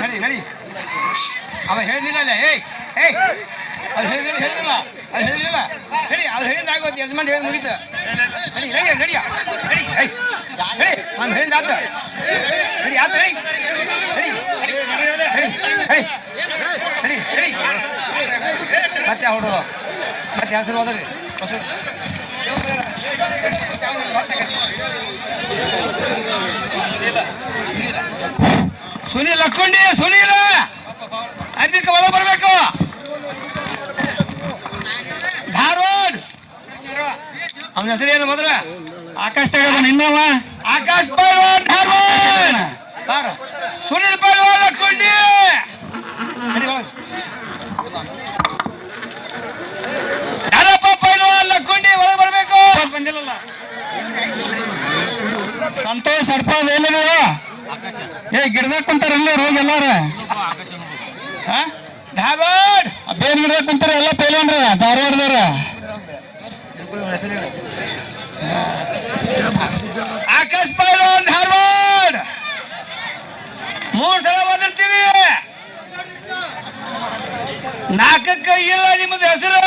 ನಡಿ ನಡಿ ಅವ ಹೇಳಿದಿಲ್ಲ ಏಯ್ ಏಯ್ ಅದು ಹೇಳಿದಿಲ್ಲ ಅದು ಹೇಳಿದಿಲ್ಲ ನಡಿ ಅದು ಹೇಳಿದ ಆಗೋದು ಯಜಮಾನ್ ಹೇಳಿದ್ ಮುಗೀತು ನಡಿ ನಡಿ ನಡಿಯ ನಡಿ ಏಯ್ ನಡಿ ನಾನು ಹೇಳಿದ ಆತ ನಡಿ ಆತ ನಡಿ ನಡಿ ನಡಿ ನಡಿ ನಡಿ ನಡಿ ಮತ್ತೆ ಹೊಡೋದು ಮತ್ತೆ ಹೆಸರು ಹೋದ್ರಿ ಹೊಸ ಸುನೀಲ್ ಲಕ್ಕೊಂಡಿ ಸುನೀಲ ಅದಕ್ಕೆ ಒಳ ಬರ್ಬೇಕು ಧಾರವಾಡ ಅವನ ಹೆಸರು ಏನು ಮೊದಲ ಆಕಾಶ್ ತೆಗದ ನಿನ್ನವ ಆಕಾಶ್ ಪೈಲ್ವಾನ್ ಧಾರವಾಡ ಸುನೀಲ್ ಪೈಲ್ವಾನ್ ಲಕ್ಕೊಂಡಿ ಯಾರಪ್ಪ ಪೈಲ್ವಾನ್ ಲಕ್ಕೊಂಡಿ ಒಳಗೆ ಬರ್ಬೇಕು ಬಂದಿಲ್ಲಲ್ಲ ಸಂತೋಷ್ ಸರ್ಪಾದ್ ಏನಿದೆಯೋ ಏ ಗಿಡದಾಗ ಕುಂತಾರಲ್ಲ ರೋಗ ಎಲ್ಲಾರ ಧಾರವಾಡ ಬೇರೆ ಗಿಡದಾಗ ಕುಂತಾರ ಎಲ್ಲ ಪೈಲ್ವಾನ್ರ ಧಾರವಾಡದವ್ರ ಆಕಾಶ್ ಪೈಲ್ವಾನ್ ಧಾರವಾಡ 3 ಸಲ ಓದಿರ್ತೀವಿ 4ಕ್ಕೆ ಇಲ್ಲ ನಿಮ್ಮದು ಹೆಸರು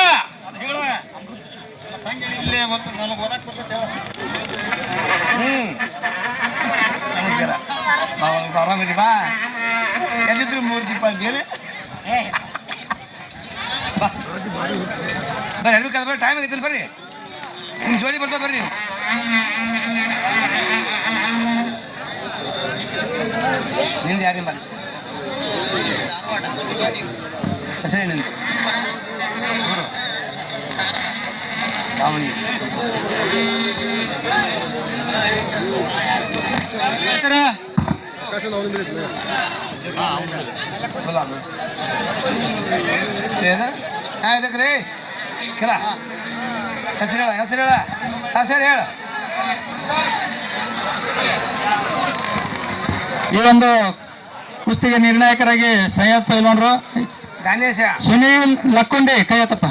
ನಮಸ್ಕಾರ ಆರಾಮಿದಿ ಬಾ ಎಲ್ಲಿದ್ರು 3 ದೀಪ ಬೇರೆ ಬಾ ಬರ್ರಿ ಹೇಳ್ಬೇಕಾದ್ರೆ ಟೈಮ್ ಆಗೈತಿಲ್ಲ ಬರ್ರಿ ನಿಮ್ಮ ಜೋಡಿ ಬರ್ತಾವ ಬರ್ರಿ ನಿಂದು ಯಾರು ಬನ್ನಿ ಹೆಸರು ನಿಂದು ಹೆಸರ ಇದಕ್ರಿ ಹೆಸರು ಹೇಳ ಹೆಸರು ಹೇಳ ಹೆಸರು ಹೇಳ ಈ ಒಂದು ಕುಸ್ತಿಗೆ ನಿರ್ಣಾಯಕರಾಗಿ ಸೈಯದ್ ಪೈಲ್ವಾನ್ರು ಗಣೇಶ ಸುನೀಲ್ ಲಕ್ಕೊಂಡಿ ಕೈಯತ್ತಪ್ಪ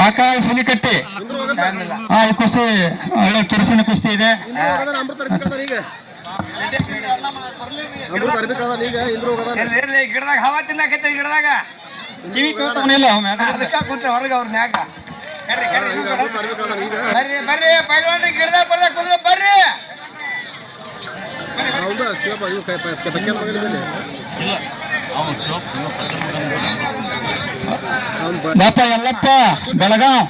ಆಕಾಶ್ ಹುಲಿಕಟ್ಟಿ ಈ ಕುಸ್ತಿ ಒಳ್ಳೆ ತುರುಸಿನ ಕುಸ್ತಿ ಇದೆ ಗಿಡದಾಗ ಹವಾ ತಿನ್ನಕೈತಿ ಗಿಡದಾಗ ಕಿವಿ ಕೇಳ್ತಾವನಿಲ್ಲ ಅದಕ್ಕೆ ಕೂತ ಹೊರಗೆ ಅವ್ರ ನ್ಯಾಕ ಬರ್ರಿ ಬರ್ರಿ ಪೈಲ್ವಾನ್ರಿ ಗಿಡದಾಗ ಬರ್ದಾಗ ಕುಂದ್ರ ಬರ್ರಿ ಬಾಪ ಯಲ್ಲಪ್ಪ ಬೆಳಗಾವ್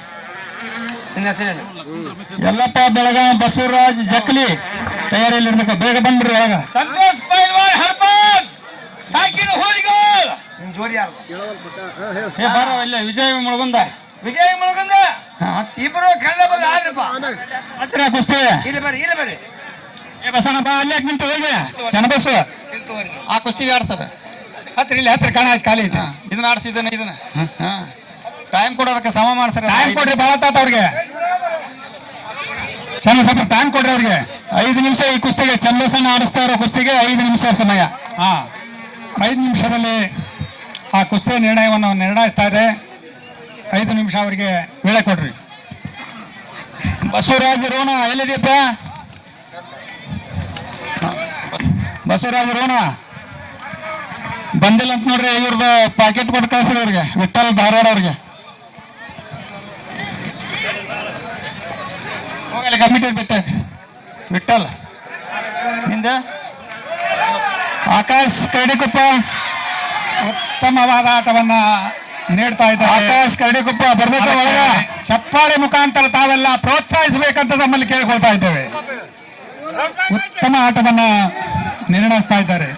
ನಿನ್ನ ಹೆಸರೇನು ಯಲ್ಲಪ್ಪ ಬೆಳಗಾವ್ ಬಸವರಾಜ್ ಜಕ್ಲಿ ತಯಾರಿಯಲ್ಲಿ ಇರ್ಬೇಕು ಬೇಗ ಬಂದ್ಬಿಡ್ರಿ ಒಳಗ ಸಂತೋಷ್ ಪೈಲ್ವಾನ್ ಹಡಪದ್ ಸಾಕಿನ ಹೋಳಿಗೋಲ್ ನಿಮ್ ಜೋಡಿ ಯಾರು ಬಾರ ಇಲ್ಲ ವಿಜಯ ಮುಳಗುಂದ ವಿಜಯ ಮುಳಗುಂದ ಇಬ್ಬರು ಕಳ್ಳ ಬಂದು ಆಡ್ರಪ್ಪ ಹಚ್ಚಿರ ಕುಸ್ತಿ ಇಲ್ಲಿ ಬರ್ರಿ ಇಲ್ಲಿ ಬರ್ರಿ ಏ ಬಸಣ್ಣ ಬಾ ಅಲ್ಲಿ ನಿಂತು ಹೋಗಿ ಚನ್ನಬಸ್ಸು ಆ ಕುಸ್ತಿಗೆ ಆಡ್ಸದ ಹತ್ರ ಇಲ್ಲಿ ಹತ್ರ ಕಾಣ ಖಾಲಿ ಐತೆ ಇದನ್ನ ಆಡ್ಸಿದ್ದನ್ನ ಇದನ್ನ ಟೈಮ್ ಕೊಡೋದಕ್ಕೆ ಸಮ ಮಾಡ್ತಾರೆ ಟೈಮ್ ಕೊಡ್ರಿ ಭಾಳ ತಾತ ಅವ್ರಿಗೆ ಚಂದ ಸ್ವಲ್ಪ ಟೈಮ್ ಕೊಡ್ರಿ ಅವ್ರಿಗೆ 5 ನಿಮಿಷ ಈ ಕುಸ್ತಿಗೆ ಚನ್ನಬಸಣ್ಣ ಆಡಿಸ್ತಾ ಇರೋ ಕುಸ್ತಿಗೆ 5 ನಿಮಿಷ ಸಮಯ 5 ನಿಮಿಷದಲ್ಲಿ ಆ ಕುಸ್ತಿಯ ನಿರ್ಣಯವನ್ನು ನಿರ್ಣಯಿಸ್ತಾರೆ 5 ನಿಮಿಷ ಅವರಿಗೆ ವೇಳೆ ಕೊಡ್ರಿ ಬಸವರಾಜ್ ರೋಣ ಎಲ್ಲಿದೆಯಪ್ಪ ಬಸವರಾಜ್ ರೋಣ ಬಂದಿಲ್ಲ ಅಂತ ನೋಡ್ರಿ ಇವ್ರದ್ದು ಪ್ಯಾಕೆಟ್ ಕೊಟ್ಟು ಕಳ್ಸ್ರಿ ಅವ್ರಿಗೆ ವಿಠಲ್ ಧಾರವಾಡ ಅವ್ರಿಗೆ ಹೋಗಲ್ಲ ಕಮಿಟಿ ಬಿಟ್ಟ ವಿಠಲ್ ನಿಂದ ಆಕಾಶ್ ಕರಡಿಕೊಪ್ಪ ಉತ್ತಮವಾದ ಆಟವನ್ನ ನೀಡ್ತಾ ಇದ್ದಾರೆ ಆಕಾಶ್ ಕರಡಿಕೊಪ್ಪ ಬರ್ಬೇಕು ಒಳಗ ಚಪ್ಪಾಳೆ ಮುಖಾಂತರ ತಾವೆಲ್ಲ ಪ್ರೋತ್ಸಾಹಿಸಬೇಕಂತ ನಮ್ಮಲ್ಲಿ ಕೇಳ್ಕೊಳ್ತಾ ಇದ್ದೇವೆ ಉತ್ತಮ ಆಟವನ್ನ ನಿರ್ಣಯಿಸ್ತಾ ಇದ್ದಾರೆ